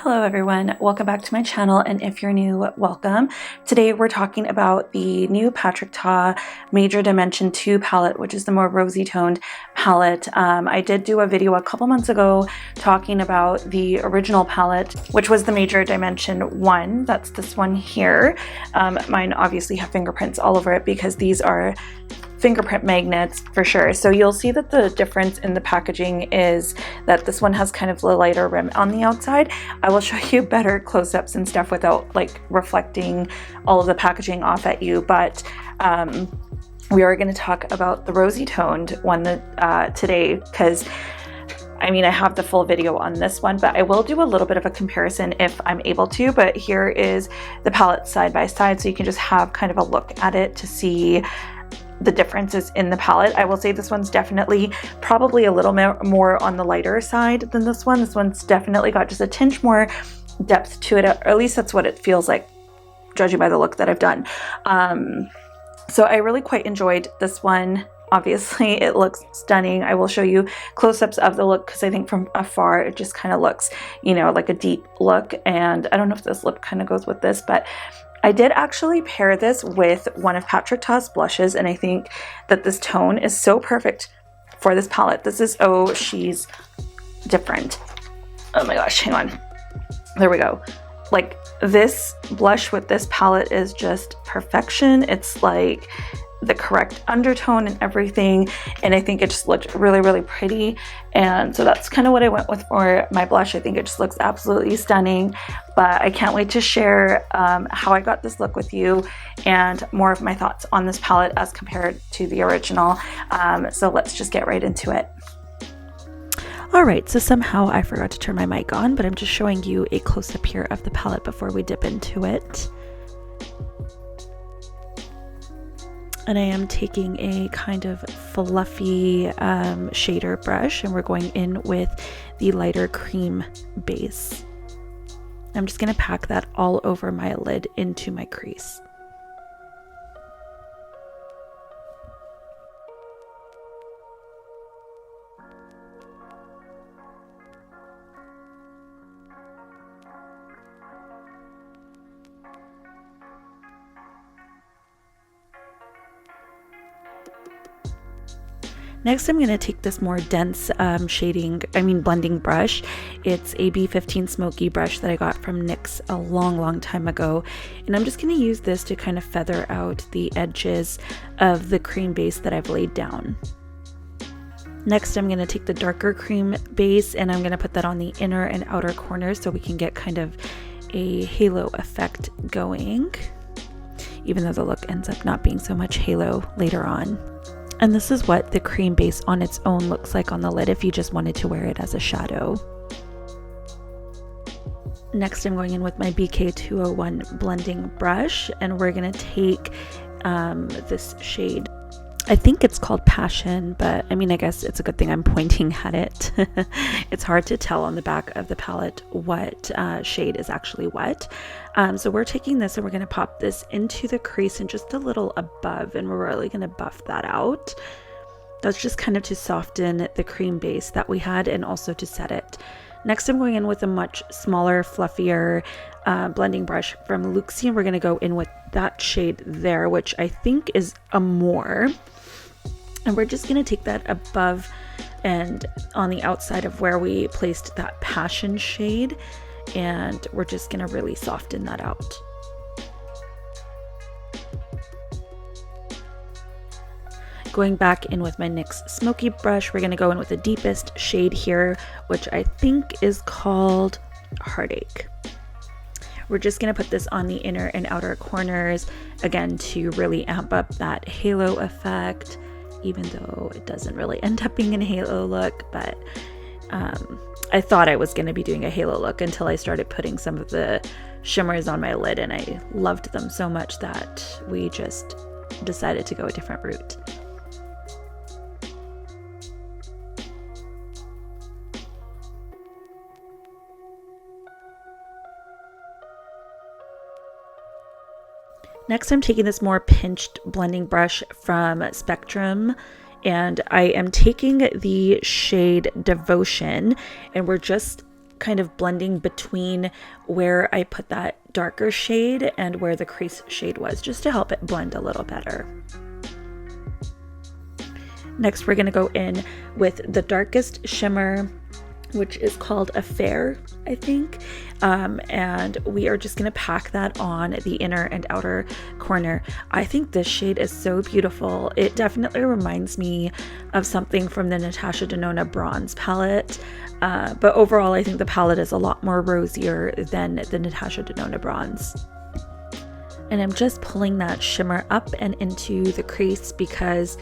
Hello everyone, welcome back to my channel, and if you're new, welcome. Today we're talking about the new Patrick Ta Major Dimension 2 palette, which is the more rosy toned palette. I did do a video a couple months ago talking about the original palette, which was the Major Dimension 1. That's this one here. Mine obviously have fingerprints all over it because these are fingerprint magnets for sure. So you'll see that the difference in the packaging is that this one has kind of the lighter rim on the outside. I will show you better close-ups and stuff without like reflecting all of the packaging off at you, but we are going to talk about the rosy toned one today, because I mean, I have the full video on this one, but I will do a little bit of a comparison if I'm able to. But here is the palette side by side, so you can just have kind of a look at it to see the differences in the palette. I will say this one's definitely probably a little more on the lighter side than this one. This one's definitely got just a tinge more depth to it, or at least that's what it feels like, judging by the look that I've done. So I really quite enjoyed this one. Obviously, it looks stunning. I will show you close-ups of the look because I think from afar it just kind of looks, you know, like a deep look. And I don't know if this lip kind of goes with this, but I did actually pair this with one of Patrick Ta's blushes, and I think that this tone is so perfect for this palette. This is Oh She's Different. Oh my gosh, hang on. There we go. Like, this blush with this palette is just perfection. It's like the correct undertone and everything, and I think it just looked really, really pretty. And so that's kind of what I went with for my blush. I think it just looks absolutely stunning, but I can't wait to share how I got this look with you and more of my thoughts on this palette as compared to the original. So let's just get right into it. Alright, so somehow I forgot to turn my mic on, but I'm just showing you a close-up here of the palette before we dip into it. And I am taking a kind of fluffy shader brush, and we're going in with the lighter cream base. I'm just going to pack that all over my lid into my crease. Next, I'm going to take this more dense blending brush. It's a B15 smoky brush that I got from NYX a long time ago. And I'm just going to use this to kind of feather out the edges of the cream base that I've laid down. Next, I'm going to take the darker cream base and I'm going to put that on the inner and outer corners so we can get kind of a halo effect going, even though the look ends up not being so much halo later on. And this is what the cream base on its own looks like on the lid if you just wanted to wear it as a shadow. Next, I'm going in with my BK201 blending brush, and we're going to take this shade. I think it's called Passion, but I mean, I guess it's a good thing I'm pointing at it. It's hard to tell on the back of the palette what shade is actually what. So we're taking this and we're going to pop this into the crease and just a little above, and we're really going to buff that out. That's just kind of to soften the cream base that we had and also to set it. Next, I'm going in with a much smaller, fluffier blending brush from Luxie, and we're going to go in with that shade there, which I think is Amore. And we're just going to take that above and on the outside of where we placed that Passion shade, and we're just going to really soften that out. Going back in with my NYX smoky brush, we're going to go in with the deepest shade here, which I think is called Heartache. We're just going to put this on the inner and outer corners, again, to really amp up that halo effect, even though it doesn't really end up being a halo look. But I thought I was going to be doing a halo look until I started putting some of the shimmers on my lid, and I loved them so much that we just decided to go a different route. Next, I'm taking this more pinched blending brush from Spectrum, and I am taking the shade Devotion, and we're just kind of blending between where I put that darker shade and where the crease shade was, just to help it blend a little better. Next, we're going to go in with the darkest shimmer, which is called Affair, I think. And we are just going to pack that on the inner and outer corner. I think this shade is so beautiful. It definitely reminds me of something from the Natasha Denona Bronze palette. But overall, I think the palette is a lot more rosier than the Natasha Denona Bronze. And I'm just pulling that shimmer up and into the crease because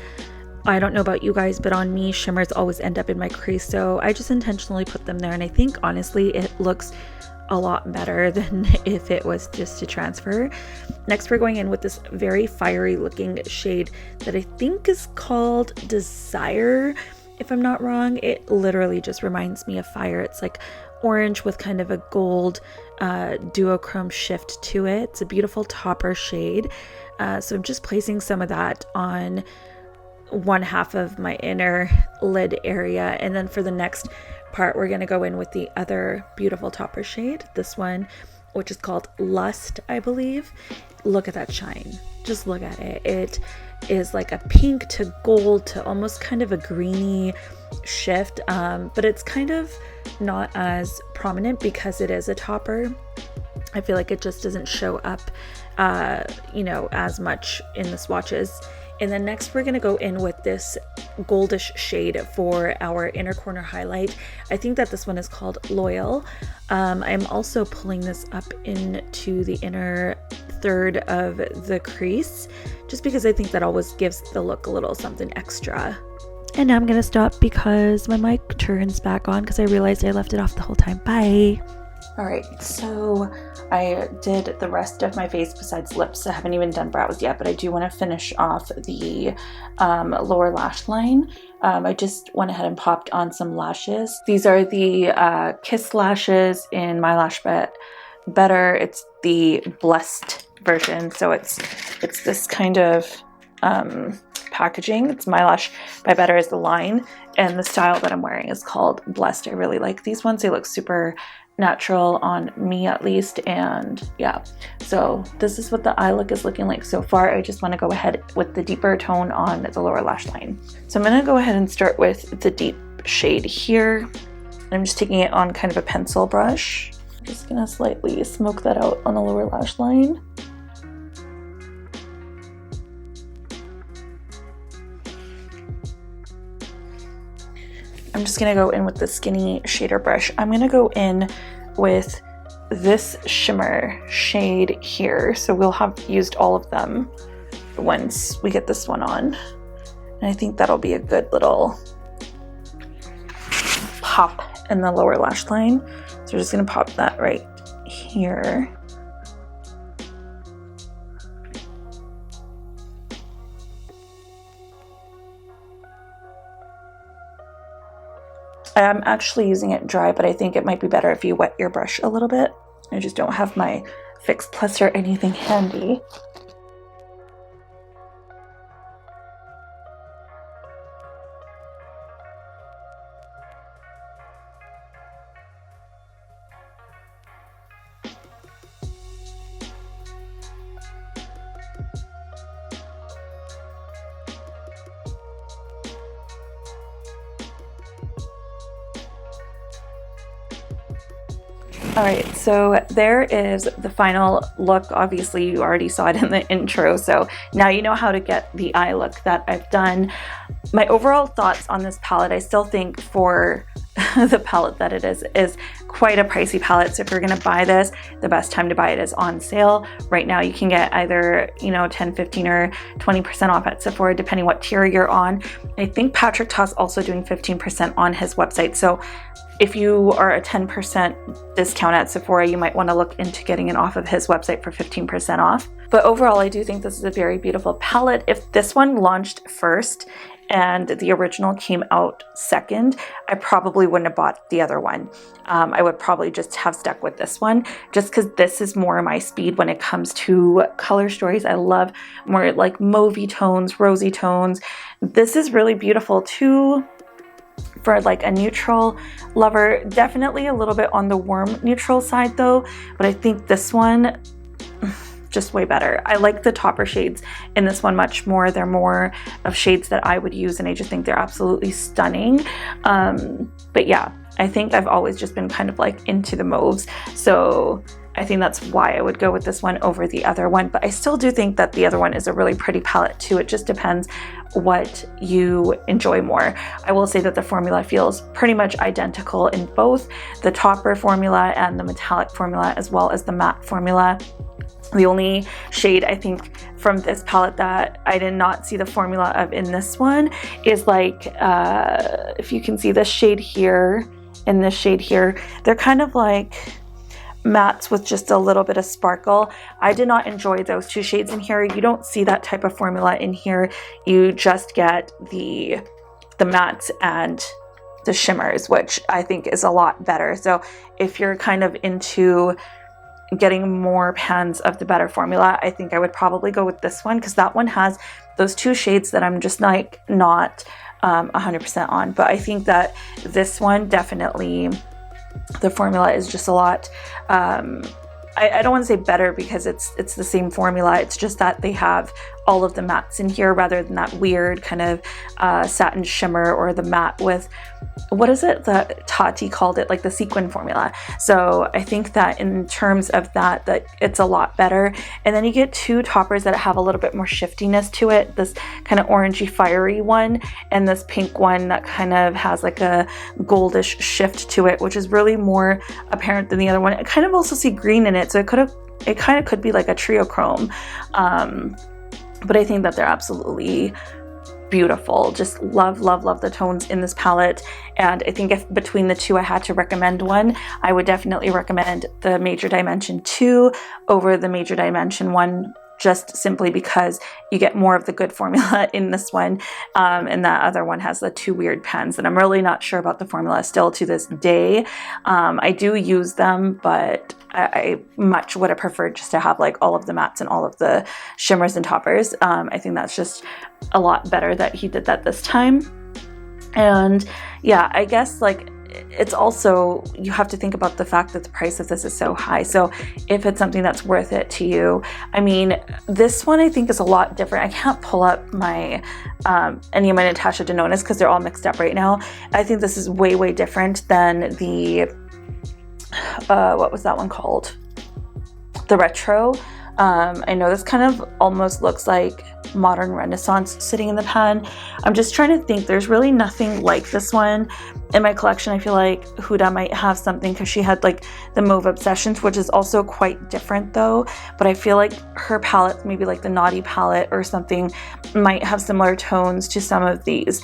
I don't know about you guys, but on me, shimmers always end up in my crease, so I just intentionally put them there, and I think honestly it looks a lot better than if it was just to transfer. Next, we're going in with this very fiery looking shade that I think is called Desire, if I'm not wrong. It literally just reminds me of fire. It's like orange with kind of a gold duochrome shift to it. It's a beautiful topper shade. So I'm just placing some of that on one half of my inner lid area, and then for the next part we're going to go in with the other beautiful topper shade, this one, which is called Lust, I believe. Look at that shine, just look at it. It is like a pink to gold to almost kind of a greeny shift, but it's kind of not as prominent because it is a topper. I feel like it just doesn't show up as much in the swatches. And then next we're going to go in with this goldish shade for our inner corner highlight. I think that this one is called Loyal. I'm also pulling this up into the inner third of the crease, just because I think that always gives the look a little something extra. And now I'm going to stop because my mic turns back on because I realized I left it off the whole time. Bye. Alright, so I did the rest of my face besides lips. I haven't even done brows yet, but I do want to finish off the lower lash line. I just went ahead and popped on some lashes. These are the Kiss lashes in My Lash Better. It's the Blessed version, so it's this kind of packaging. It's My Lash by Better is the line, and the style that I'm wearing is called Blessed. I really like these ones. They look super natural on me, at least, and yeah, so this is what the eye look is looking like so far. I just want to go ahead with the deeper tone on the lower lash line. So I'm going to go ahead and start with the deep shade here. I'm just taking it on kind of a pencil brush. I'm just going to slightly smoke that out on the lower lash line. I'm just going to go in with the skinny shader brush. I'm going to go in with this shimmer shade here. So we'll have used all of them once we get this one on. And I think that'll be a good little pop in the lower lash line. So we're just going to pop that right here. I'm actually using it dry, but I think it might be better if you wet your brush a little bit. I just don't have my Fix Plus or anything handy. Alright, so there is the final look. Obviously, you already saw it in the intro, so now you know how to get the eye look that I've done. My overall thoughts on this palette, I still think for the palette that it is quite a pricey palette. So if you're going to buy this, the best time to buy it is on sale. Right now you can get either 10, 15 or 20% off at Sephora depending what tier you're on. I think Patrick Ta's also doing 15% on his website. So if you are a 10% discount at Sephora, you might want to look into getting it off of his website for 15% off. But overall, I do think this is a very beautiful palette. If this one launched first and the original came out second, I probably wouldn't have bought the other one. I would probably just have stuck with this one just because this is more my speed when it comes to color stories. I love more like mauvey tones, rosy tones. This is really beautiful too. for like a neutral lover, definitely a little bit on the warm neutral side though, but I think this one just way better. I like the topper shades in this one much more. They're more of shades that I would use, and I just think they're absolutely stunning. But yeah, I think I've always just been kind of like into the mauves, so I think that's why I would go with this one over the other one. But I still do think that the other one is a really pretty palette too. It just depends what you enjoy more. I will say that the formula feels pretty much identical in both the topper formula and the metallic formula, as well as the matte formula. The only shade I think from this palette that I did not see the formula of in this one is like, if you can see this shade here and this shade here, they're kind of like mattes with just a little bit of sparkle. I did not enjoy those two shades in here. You don't see that type of formula in here. You just get the mattes and the shimmers, which I think is a lot better. So if you're kind of into getting more pans of the better formula, I think I would probably go with this one, because that one has those two shades that I'm just like not 100% on. But I think that this one definitely, the formula is just a lot, I don't want to say better, because it's the same formula. It's just that they have all of the mattes in here rather than that weird kind of satin shimmer, or the matte with, what is it that Tati called it, like the sequin formula. So I think that in terms of that it's a lot better. And then you get two toppers that have a little bit more shiftiness to it, this kind of orangey fiery one, and this pink one that kind of has like a goldish shift to it, which is really more apparent than the other one. I kind of also see green in it, so it kind of could be like a trio chrome. But I think that they're absolutely beautiful. Just love the tones in this palette. And I think if between the two I had to recommend one, I would definitely recommend the Major Dimension 2 over the Major Dimension 1, just simply because you get more of the good formula in this one. And that other one has the two weird pens, and I'm really not sure about the formula still to this day. I do use them, but I much would have preferred just to have like all of the mattes and all of the shimmers and toppers. I think that's just a lot better that he did that this time. And yeah, I guess like it's also, you have to think about the fact that the price of this is so high. So if it's something that's worth it to you, I mean, this one I think is a lot different. I can't pull up my any of my Natasha Denonas because they're all mixed up right now. I think this is way different than the what was that one called? The Retro. I know this kind of almost looks like modern Renaissance sitting in the pan. I'm just trying to think. There's really nothing like this one in my collection. I feel like Huda might have something because she had like the Mauve Obsessions, which is also quite different though. But I feel like her palette, maybe like the Naughty palette or something, might have similar tones to some of these.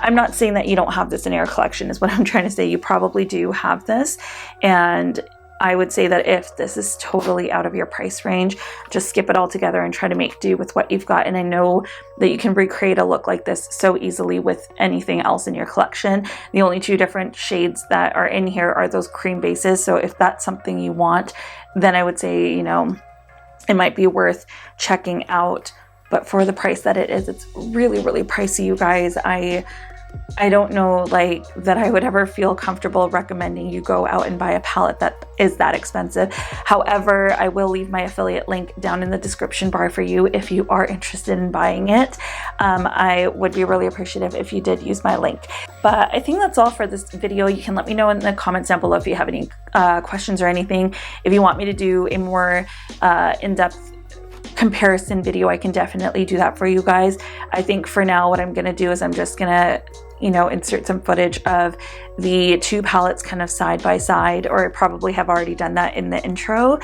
I'm not saying that you don't have this in your collection is what I'm trying to say. You probably do have this, and I would say that if this is totally out of your price range, just skip it all together and try to make do with what you've got. And I know that you can recreate a look like this so easily with anything else in your collection. The only two different shades that are in here are those cream bases. So if that's something you want, then I would say, you know, it might be worth checking out. But for the price that it is, it's really pricey, you guys. I don't know like that I would ever feel comfortable recommending you go out and buy a palette that is that expensive. However, I will leave my affiliate link down in the description bar for you if you are interested in buying it. I would be really appreciative if you did use my link. But I think that's all for this video. You can let me know in the comments down below if you have any questions or anything. If you want me to do a more in-depth comparison video, I can definitely do that for you guys. I think for now what I'm gonna do is I'm just gonna, you know, insert some footage of the two palettes kind of side by side, or I probably have already done that in the intro.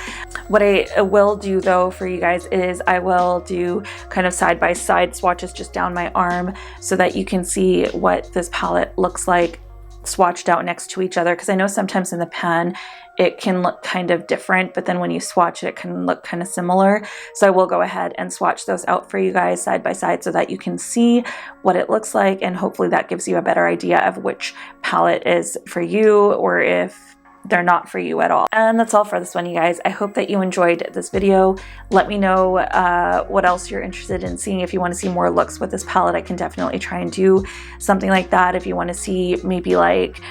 What I will do though for you guys is I will do kind of side by side swatches just down my arm so that you can see what this palette looks like swatched out next to each other, because I know sometimes in the pan it can look kind of different, but then when you swatch it can look kind of similar. So I will go ahead and swatch those out for you guys side by side so that you can see what it looks like, and hopefully that gives you a better idea of which palette is for you, or if they're not for you at all. And that's all for this one, you guys. I hope that you enjoyed this video. Let me know what else you're interested in seeing. If you want to see more looks with this palette, I can definitely try and do something like that. If you want to see maybe like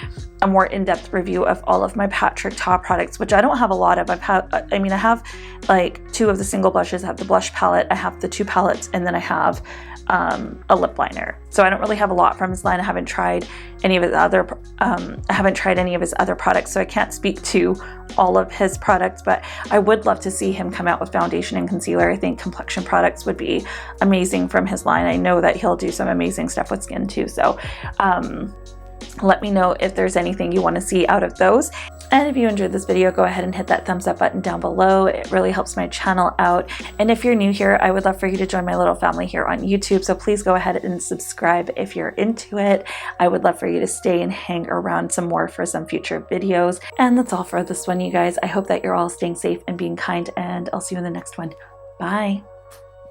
a more in-depth review of all of my Patrick Ta products, which I don't have a lot of. I have like 2 of the single blushes. I have the blush palette, I have the 2 palettes, and then I have a lip liner. So I don't really have a lot from his line. I haven't tried any of his other products, so I can't speak to all of his products, but I would love to see him come out with foundation and concealer. I think complexion products would be amazing from his line. I know that he'll do some amazing stuff with skin too, so let me know if there's anything you want to see out of those. And if you enjoyed this video, go ahead and hit that thumbs up button down below. It really helps my channel out. And if you're new here, I would love for you to join my little family here on YouTube. So please go ahead and subscribe if you're into it. I would love for you to stay and hang around some more for some future videos. And that's all for this one, you guys. I hope that you're all staying safe and being kind, and I'll see you in the next one. Bye.